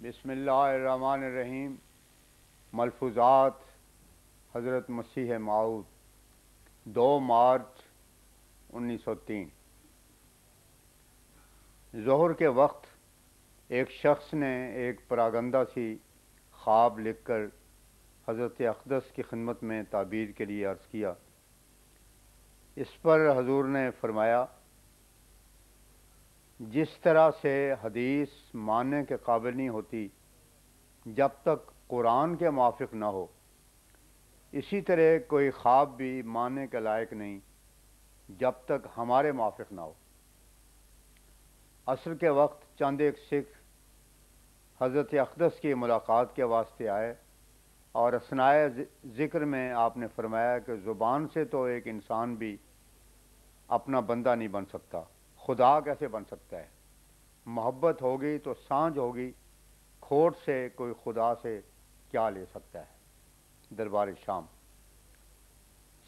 بسم اللہ الرحمن الرحیم۔ ملفوظات حضرت مسیح موعود 2 مارچ 1903۔ ظہر کے وقت ایک شخص نے ایک پراگندہ سی خواب لکھ کر حضرت اقدس کی خدمت میں تعبیر کے لیے عرض کیا۔ اس پر حضور نے فرمایا، جس طرح سے حدیث ماننے کے قابل نہیں ہوتی جب تک قرآن کے موافق نہ ہو، اسی طرح کوئی خواب بھی ماننے کے لائق نہیں جب تک ہمارے موافق نہ ہو۔ عصر کے وقت چند ایک سکھ حضرت اقدس کی ملاقات کے واسطے آئے اور اثنائے ذکر میں آپ نے فرمایا کہ زبان سے تو ایک انسان بھی اپنا بندہ نہیں بن سکتا، خدا کیسے بن سکتا ہے؟ محبت ہوگی تو سانجھ ہوگی، کھوٹ سے کوئی خدا سے کیا لے سکتا ہے؟ دربار شام۔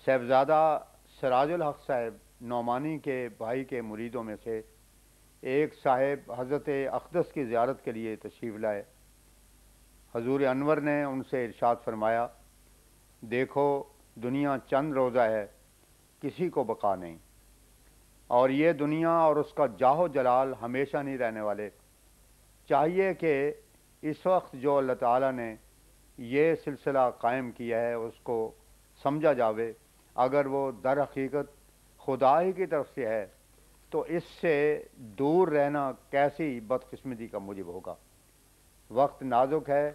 صاحبزادہ سراج الحق صاحب نعمانی کے بھائی کے مریدوں میں سے ایک صاحب حضرت اقدس کی زیارت کے لیے تشریف لائے۔ حضور انور نے ان سے ارشاد فرمایا، دیکھو دنیا چند روزہ ہے، کسی کو بقا نہیں، اور یہ دنیا اور اس کا جاہ و جلال ہمیشہ نہیں رہنے والے۔ چاہیے کہ اس وقت جو اللہ تعالیٰ نے یہ سلسلہ قائم کیا ہے اس کو سمجھا جاوے۔ اگر وہ در حقیقت خدا ہی کی طرف سے ہے تو اس سے دور رہنا کیسی بدقسمتی کا موجب ہوگا۔ وقت نازک ہے،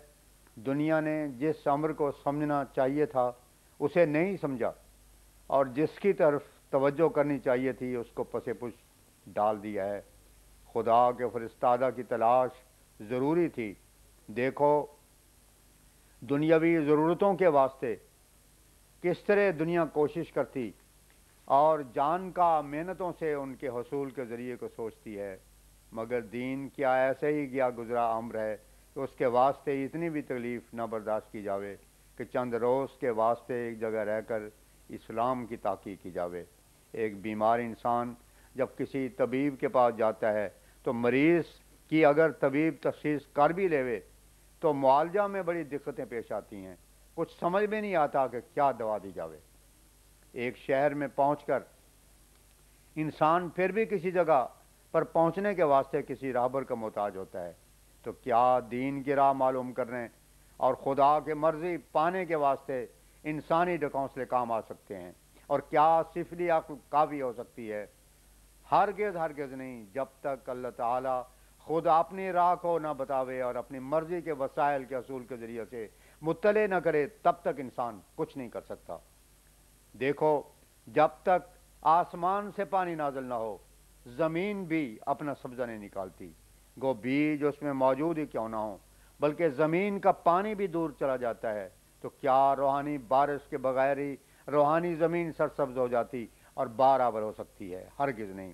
دنیا نے جس امر کو سمجھنا چاہیے تھا اسے نہیں سمجھا، اور جس کی طرف توجہ کرنی چاہیے تھی اس کو پس پش ڈال دیا ہے۔ خدا کے فرستادہ کی تلاش ضروری تھی۔ دیکھو دنیاوی ضرورتوں کے واسطے کس طرح دنیا کوشش کرتی اور جان کا محنتوں سے ان کے حصول کے ذریعے کو سوچتی ہے، مگر دین کیا ایسے ہی گیا گزرا امر ہے کہ اس کے واسطے اتنی بھی تکلیف نہ برداشت کی جاوے کہ چند روز کے واسطے ایک جگہ رہ کر اسلام کی تحقیق کی جاوے۔ ایک بیمار انسان جب کسی طبیب کے پاس جاتا ہے تو مریض کی اگر طبیب تشخیص کر بھی لیوے تو معالجہ میں بڑی دقتیں پیش آتی ہیں، کچھ سمجھ میں نہیں آتا کہ کیا دوا دی جاوے۔ ایک شہر میں پہنچ کر انسان پھر بھی کسی جگہ پر پہنچنے کے واسطے کسی راہبر کا محتاج ہوتا ہے، تو کیا دین کی راہ معلوم کرنے اور خدا کے مرضی پانے کے واسطے انسانی ڈھکونسلے کام آ سکتے ہیں؟ اور کیا سفلی عقل کافی ہو سکتی ہے؟ ہرگز نہیں، جب تک اللہ تعالی خود اپنی راہ کو نہ بتاوے اور اپنی مرضی کے وسائل کے حصول کے ذریعے سے مطلع نہ کرے تب تک انسان کچھ نہیں کر سکتا۔ دیکھو جب تک آسمان سے پانی نازل نہ ہو زمین بھی اپنا سبزہ نہیں نکالتی، گو بیج اس میں موجود ہی کیوں نہ ہو، بلکہ زمین کا پانی بھی دور چلا جاتا ہے، تو کیا روحانی بارش کے بغیر ہی روحانی زمین سرسبز ہو جاتی اور بارآور ہو سکتی ہے؟ ہرگز نہیں۔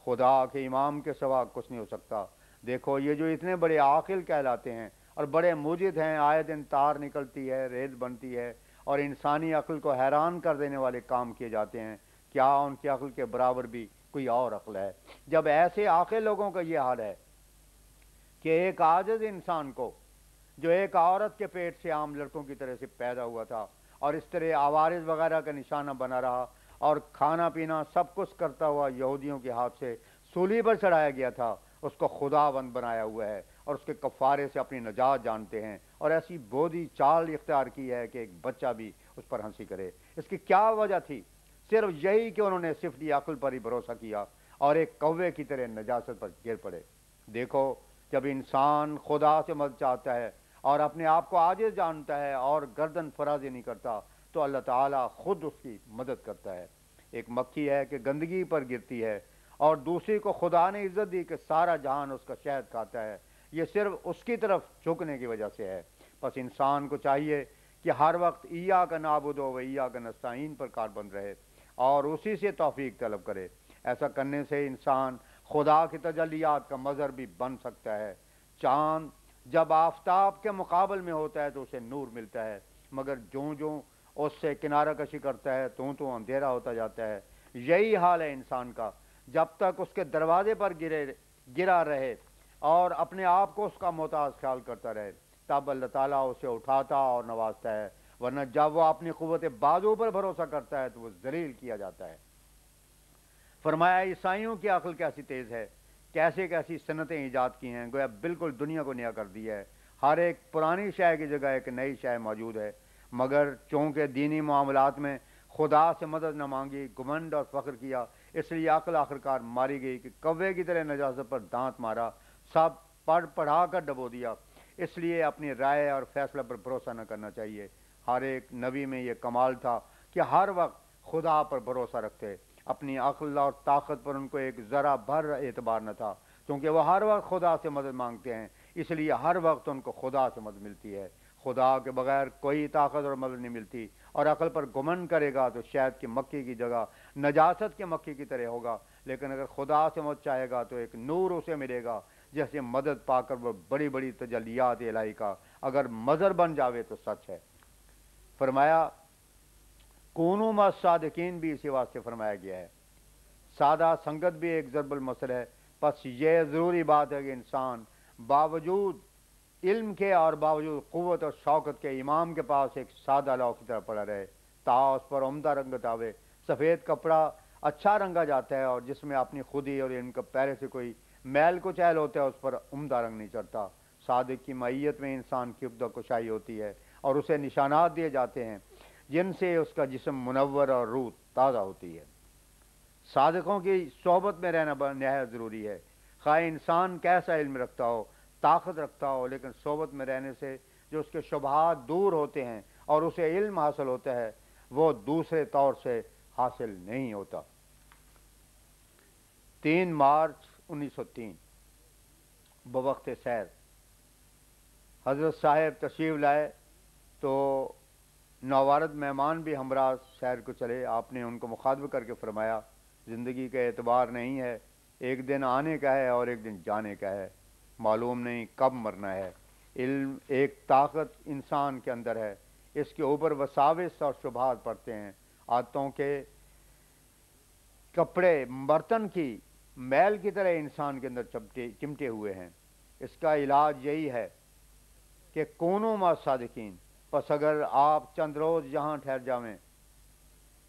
خدا کے امام کے سوا کچھ نہیں ہو سکتا۔ دیکھو یہ جو اتنے بڑے عاقل کہلاتے ہیں اور بڑے موجد ہیں، آئے دن تار نکلتی ہے، ریت بنتی ہے اور انسانی عقل کو حیران کر دینے والے کام کیے جاتے ہیں، کیا ان کی عقل کے برابر بھی کوئی اور عقل ہے؟ جب ایسے عاقل لوگوں کا یہ حال ہے کہ ایک عاجز انسان کو جو ایک عورت کے پیٹ سے عام لڑکوں کی طرح سے پیدا ہوا تھا اور اس طرح عوارض وغیرہ کا نشانہ بنا رہا اور کھانا پینا سب کچھ کرتا ہوا یہودیوں کے ہاتھ سے سولی پر چڑھایا گیا تھا، اس کو خدا بند بنایا ہوا ہے اور اس کے کفارے سے اپنی نجات جانتے ہیں، اور ایسی بودی چال اختیار کی ہے کہ ایک بچہ بھی اس پر ہنسی کرے۔ اس کی کیا وجہ تھی؟ صرف یہی کہ انہوں نے سفلی عقل پر ہی بھروسہ کیا اور ایک کوے کی طرح نجاست پر گر پڑے۔ دیکھو جب انسان خدا سے مدد چاہتا ہے اور اپنے آپ کو عاجز جانتا ہے اور گردن فرازی نہیں کرتا تو اللہ تعالیٰ خود اس کی مدد کرتا ہے۔ ایک مکھی ہے کہ گندگی پر گرتی ہے اور دوسری کو خدا نے عزت دی کہ سارا جہان اس کا شہد کھاتا ہے، یہ صرف اس کی طرف جھکنے کی وجہ سے ہے۔ بس انسان کو چاہیے کہ ہر وقت ایاک نعبد و ایاک نستعین پر کاربند رہے اور اسی سے توفیق طلب کرے۔ ایسا کرنے سے انسان خدا کی تجلیات کا مظہر بھی بن سکتا ہے۔ چاند جب آفتاب کے مقابل میں ہوتا ہے تو اسے نور ملتا ہے، مگر جوں اس سے کنارہ کشی کرتا ہے تو اندھیرا ہوتا جاتا ہے۔ یہی حال ہے انسان کا، جب تک اس کے دروازے پر گرا رہے اور اپنے آپ کو اس کا محتاج خیال کرتا رہے، تب اللہ تعالیٰ اسے اٹھاتا اور نوازتا ہے، ورنہ جب وہ اپنی قوت بازو پر بھروسہ کرتا ہے تو وہ ذلیل کیا جاتا ہے۔ فرمایا عیسائیوں کی عقل کیسی تیز ہے، کیسے کیسی صنعتیں ایجاد کی ہیں، گویا بالکل دنیا کو نیا کر دیا ہے، ہر ایک پرانی شے کی جگہ ایک نئی شے موجود ہے، مگر چونکہ دینی معاملات میں خدا سے مدد نہ مانگی، گھمنڈ اور فخر کیا، اس لیے عقل آخرکار ماری گئی کہ کوے کی طرح نجاست پر دانت مارا، سب پڑھا کر ڈبو دیا۔ اس لیے اپنی رائے اور فیصلہ پر بھروسہ نہ کرنا چاہیے۔ ہر ایک نبی میں یہ کمال تھا کہ ہر وقت خدا پر بھروسہ رکھتے، اپنی عقل اور طاقت پر ان کو ایک ذرا بھر اعتبار نہ تھا، کیونکہ وہ ہر وقت خدا سے مدد مانگتے ہیں، اس لیے ہر وقت ان کو خدا سے مدد ملتی ہے۔ خدا کے بغیر کوئی طاقت اور مدد نہیں ملتی، اور عقل پر گمنڈ کرے گا تو شہد کی مکھی کی جگہ نجاست کے مکھی کی طرح ہوگا، لیکن اگر خدا سے مدد چاہے گا تو ایک نور اسے ملے گا، جیسے مدد پا کر وہ بڑی بڑی تجلیات الہی کا اگر مظہر بن جاوے تو سچ ہے۔ فرمایا کونوا مع الصادقین بھی اسی واسطے فرمایا گیا ہے۔ سادہ سنگت بھی ایک ضرب المثل ہے، پس یہ ضروری بات ہے کہ انسان باوجود علم کے اور باوجود قوت اور شوکت کے امام کے پاس ایک سادہ لوح کی طرح پڑا رہے، تا اس پر عمدہ رنگت آوے۔ سفید کپڑا اچھا رنگا جاتا ہے، اور جس میں اپنی خودی اور ان کا پہلے سے کوئی میل کچیل ہوتا ہے اس پر عمدہ رنگ نہیں چڑھتا۔ صادق کی معیت میں انسان کی عقد و کشائی ہوتی ہے، اور اسے نشانات دیے جاتے ہیں جن سے اس کا جسم منور اور روح تازہ ہوتی ہے۔ صادقوں کی صحبت میں رہنا نہایت ضروری ہے، خواہ انسان کیسا علم رکھتا ہو، طاقت رکھتا ہو، لیکن صحبت میں رہنے سے جو اس کے شبہات دور ہوتے ہیں اور اسے علم حاصل ہوتا ہے، وہ دوسرے طور سے حاصل نہیں ہوتا۔ 3 مارچ 1903 بوقت سیر حضرت صاحب تشریف لائے تو نوارد مہمان بھی ہمراہ سیر کو چلے۔ آپ نے ان کو مخاطب کر کے فرمایا زندگی کا اعتبار نہیں ہے، ایک دن آنے کا ہے اور ایک دن جانے کا ہے، معلوم نہیں کب مرنا ہے۔ علم ایک طاقت انسان کے اندر ہے، اس کے اوپر وساوس اور شبہات پڑتے ہیں، عادتوں کے کپڑے برتن کی میل کی طرح انسان کے اندر چمٹے ہوئے ہیں۔ اس کا علاج یہی ہے کہ کونوا مع الصادقین، پس اگر آپ چند روز یہاں ٹھہر جاویں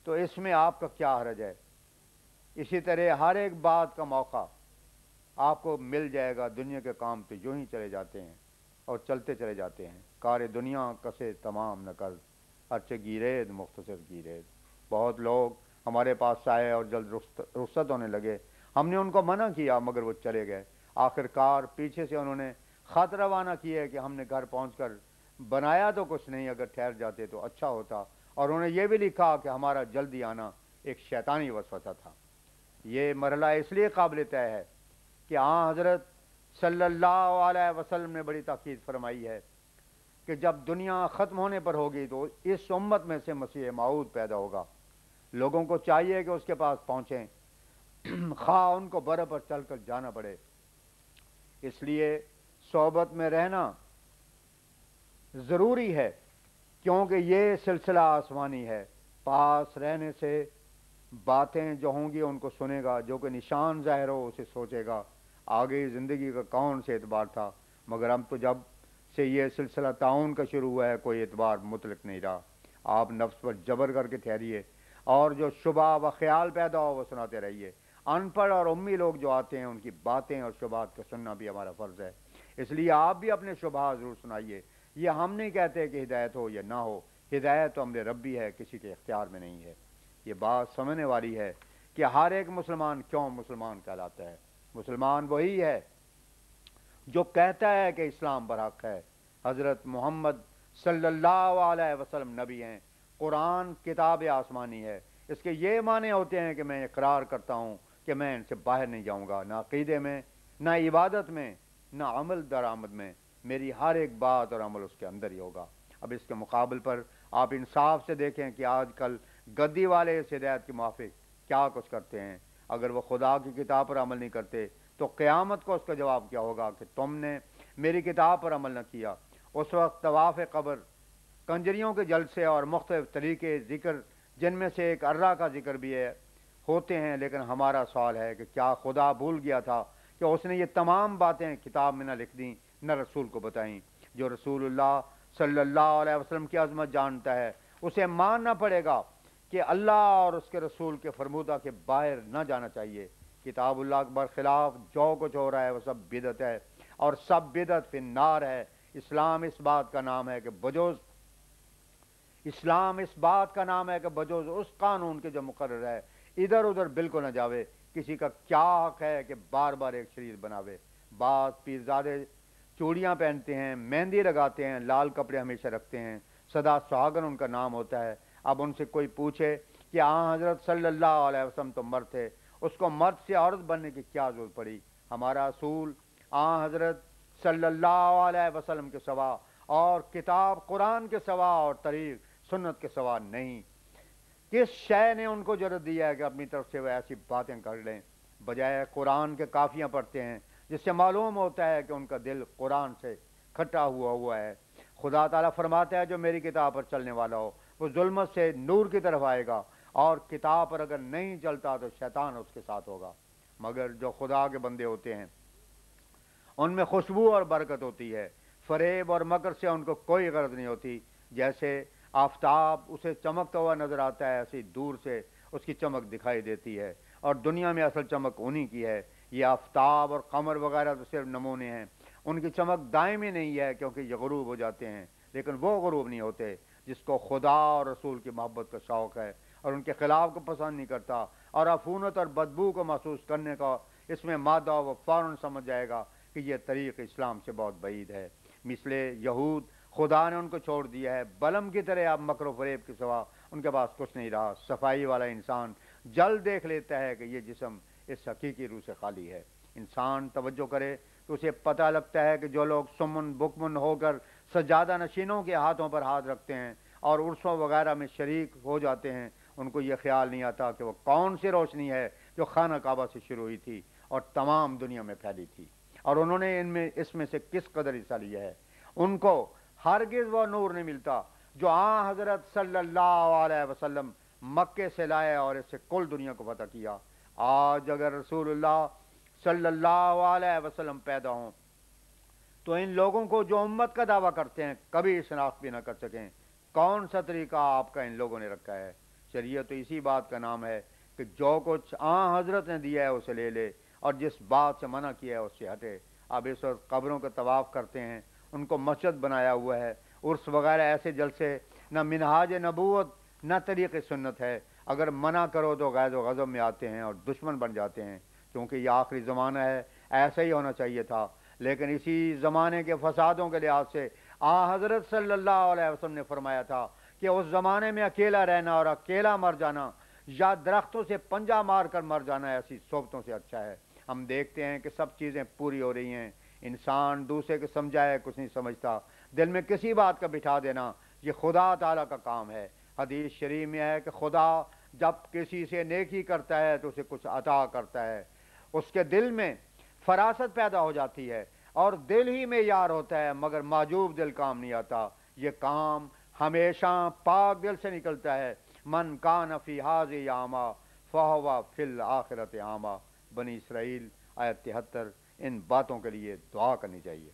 تو اس میں آپ کا کیا حرج ہے۔ اسی طرح ہر ایک بات کا موقع آپ کو مل جائے گا۔ دنیا کے کام تو یوں ہی چلے جاتے ہیں اور چلتے چلے جاتے ہیں، کار دنیا کسے تمام نہ کر، ارچہ گیرید مختصر گیرید۔ بہت لوگ ہمارے پاس آئے اور جلد رخصت ہونے لگے، ہم نے ان کو منع کیا مگر وہ چلے گئے۔ آخرکار پیچھے سے انہوں نے خط روانہ کیے کہ ہم نے گھر پہنچ کر بنایا تو کچھ نہیں، اگر ٹھہر جاتے تو اچھا ہوتا، اور انہوں نے یہ بھی لکھا کہ ہمارا جلدی آنا ایک شیطانی وسوسہ تھا۔ یہ مرحلہ اس لیے قابل طے ہے کہ حضرت صلی اللہ علیہ وسلم نے بڑی تاکید فرمائی ہے کہ جب دنیا ختم ہونے پر ہوگی تو اس امت میں سے مسیح موعود پیدا ہوگا۔ لوگوں کو چاہیے کہ اس کے پاس پہنچیں، خواہ ان کو برف پر چل کر جانا پڑے۔ اس لیے صحبت میں رہنا ضروری ہے، کیونکہ یہ سلسلہ آسمانی ہے۔ پاس رہنے سے باتیں جو ہوں گی ان کو سنے گا، جو کہ نشان ظاہر ہو اسے سوچے گا۔ آگے زندگی کا کون سے اعتبار تھا، مگر ہم تو جب سے یہ سلسلہ تعاون کا شروع ہوا ہے کوئی اعتبار مطلق نہیں رہا۔ آپ نفس پر جبر کر کے ٹھہریے، اور جو شبہ و خیال پیدا ہو وہ سناتے رہیے۔ ان پڑھ اور امی لوگ جو آتے ہیں ان کی باتیں اور شبہات کا سننا بھی ہمارا فرض ہے، اس لیے آپ بھی اپنے شبہات ضرور سنائیے۔ یہ ہم نہیں کہتے کہ ہدایت ہو یا نہ ہو، ہدایت تو امر ربی ہے، کسی کے اختیار میں نہیں ہے۔ یہ بات سمجھنے والی ہے کہ ہر ایک مسلمان کیوں مسلمان کہلاتا ہے۔ مسلمان وہی ہے جو کہتا ہے کہ اسلام برحق ہے، حضرت محمد صلی اللہ علیہ وسلم نبی ہیں، قرآن کتاب آسمانی ہے۔ اس کے یہ معنی ہوتے ہیں کہ میں اقرار کرتا ہوں کہ میں ان سے باہر نہیں جاؤں گا، نہ عقیدے میں، نہ عبادت میں، نہ عمل درآمد میں، میری ہر ایک بات اور عمل اس کے اندر ہی ہوگا۔ اب اس کے مقابل پر آپ انصاف سے دیکھیں کہ آج کل گدی والے اس ہدایت کے موافق کیا کچھ کرتے ہیں۔ اگر وہ خدا کی کتاب پر عمل نہیں کرتے تو قیامت کو اس کا جواب کیا ہوگا کہ تم نے میری کتاب پر عمل نہ کیا۔ اس وقت طواف قبر، کنجریوں کے جلسے اور مختلف طریقے ذکر، جن میں سے ایک ارہ کا ذکر بھی ہے، ہوتے ہیں، لیکن ہمارا سوال ہے کہ کیا خدا بھول گیا تھا کہ اس نے یہ تمام باتیں کتاب میں نہ لکھ دیں نہ رسول کو بتائیں۔ جو رسول اللہ صلی اللہ علیہ وسلم کی عظمت جانتا ہے اسے ماننا پڑے گا کہ اللہ اور اس کے رسول کے فرمودہ کے باہر نہ جانا چاہیے۔ کتاب اللہ کے برخلاف جو کچھ ہو رہا ہے وہ سب بدعت ہے، اور سب بدعت فی النار ہے۔ اسلام اس بات کا نام ہے کہ بجوز اس قانون کے جو مقرر ہے ادھر ادھر بالکل نہ جاوے۔ کسی کا کیا حق ہے کہ بار بار ایک شریر بناوے؟ بعض پیرزادے چوڑیاں پہنتے ہیں، مہندی لگاتے ہیں، لال کپڑے ہمیشہ رکھتے ہیں، سدا سہاگن ان کا نام ہوتا ہے۔ اب ان سے کوئی پوچھے کہ حضرت صلی اللہ علیہ وسلم تو مرد تھے، اس کو مرد سے عورت بننے کی کیا ضرورت پڑی؟ ہمارا اصول حضرت صلی اللہ علیہ وسلم کے سوا اور کتاب قرآن کے سوا اور طریق سنت کے سوا نہیں۔ کس شے نے ان کو جرأت دیا ہے کہ اپنی طرف سے وہ ایسی باتیں کر لیں؟ بجائے قرآن کے کافیاں پڑھتے ہیں جس سے معلوم ہوتا ہے کہ ان کا دل قرآن سے کھٹا ہوا ہے۔ خدا تعالیٰ فرماتا ہے جو میری کتاب پر چلنے والا ہو وہ ظلمت سے نور کی طرف آئے گا، اور کتاب پر اگر نہیں چلتا تو شیطان اس کے ساتھ ہوگا۔ مگر جو خدا کے بندے ہوتے ہیں ان میں خوشبو اور برکت ہوتی ہے، فریب اور مکر سے ان کو کوئی غرض نہیں ہوتی۔ جیسے آفتاب اسے چمکتا ہوا نظر آتا ہے ایسی دور سے اس کی چمک دکھائی دیتی ہے، اور دنیا میں اصل چمک انہی کی ہے۔ یہ آفتاب اور قمر وغیرہ تو صرف نمونے ہیں، ان کی چمک دائمی نہیں ہے کیونکہ یہ غروب ہو جاتے ہیں، لیکن وہ غروب نہیں ہوتے جس کو خدا اور رسول کی محبت کا شوق ہے اور ان کے خلاف کو پسند نہیں کرتا، اور عفونت اور بدبو کو محسوس کرنے کا اس میں مادہ وہ فوراً سمجھ جائے گا کہ یہ طریق اسلام سے بہت بعید ہے۔ مثل یہود خدا نے ان کو چھوڑ دیا ہے، بلم کی طرح اب مکر و فریب کے سوا ان کے پاس کچھ نہیں رہا۔ صفائی والا انسان جلد دیکھ لیتا ہے کہ یہ جسم اس حقیقی روح سے خالی ہے۔ انسان توجہ کرے تو اسے پتہ لگتا ہے کہ جو لوگ سمن بکمن ہو کر سجادہ نشینوں کے ہاتھوں پر ہاتھ رکھتے ہیں اور عرسوں وغیرہ میں شریک ہو جاتے ہیں، ان کو یہ خیال نہیں آتا کہ وہ کون سی روشنی ہے جو خانہ کعبہ سے شروع ہوئی تھی اور تمام دنیا میں پھیلی تھی، اور انہوں نے اس میں سے کس قدر حصہ لیا ہے۔ ان کو ہرگز وہ نور نہیں ملتا جو حضرت صلی اللہ علیہ وسلم مکے سے لائے اور اس سے کل دنیا کو فتح کیا۔ آج اگر رسول اللہ صلی اللہ علیہ وسلم پیدا ہوں تو ان لوگوں کو جو امت کا دعویٰ کرتے ہیں کبھی شناخت بھی نہ کر سکیں۔ کون سا طریقہ آپ کا ان لوگوں نے رکھا ہے؟ شریعت تو اسی بات کا نام ہے کہ جو کچھ حضرت نے دیا ہے اسے لے لے، اور جس بات سے منع کیا ہے اس سے ہٹے۔ اب اس وقت قبروں کا طواف کرتے ہیں، ان کو مسجد بنایا ہوا ہے، عرس وغیرہ ایسے جلسے نہ منہاج نبوت نہ طریق سنت ہے۔ اگر منع کرو تو غیظ و غضب میں آتے ہیں اور دشمن بن جاتے ہیں، کیونکہ یہ آخری زمانہ ہے، ایسا ہی ہونا چاہیے تھا۔ لیکن اسی زمانے کے فسادوں کے لحاظ سے حضرت صلی اللہ علیہ وسلم نے فرمایا تھا کہ اس زمانے میں اکیلا رہنا اور اکیلا مر جانا یا درختوں سے پنجہ مار کر مر جانا ایسی صحبتوں سے اچھا ہے۔ ہم دیکھتے ہیں کہ سب چیزیں پوری ہو رہی ہیں، انسان دوسرے کو سمجھائے کچھ نہیں سمجھتا، دل میں کسی بات کا بٹھا دینا یہ خدا تعالیٰ کا کام ہے۔ حدیث شریف میں ہے کہ خدا جب کسی سے نیکی کرتا ہے تو اسے کچھ عطا کرتا ہے، اس کے دل میں فراست پیدا ہو جاتی ہے اور دل ہی میں یار ہوتا ہے، مگر معجوب دل کام نہیں آتا۔ یہ کام ہمیشہ پاک دل سے نکلتا ہے۔ من کان فی ھذہ اعمیٰ فہو فی الآخرۃ اعمیٰ۔ بنی اسرائیل آیت 73۔ ان باتوں کے لیے دعا کرنی چاہیے۔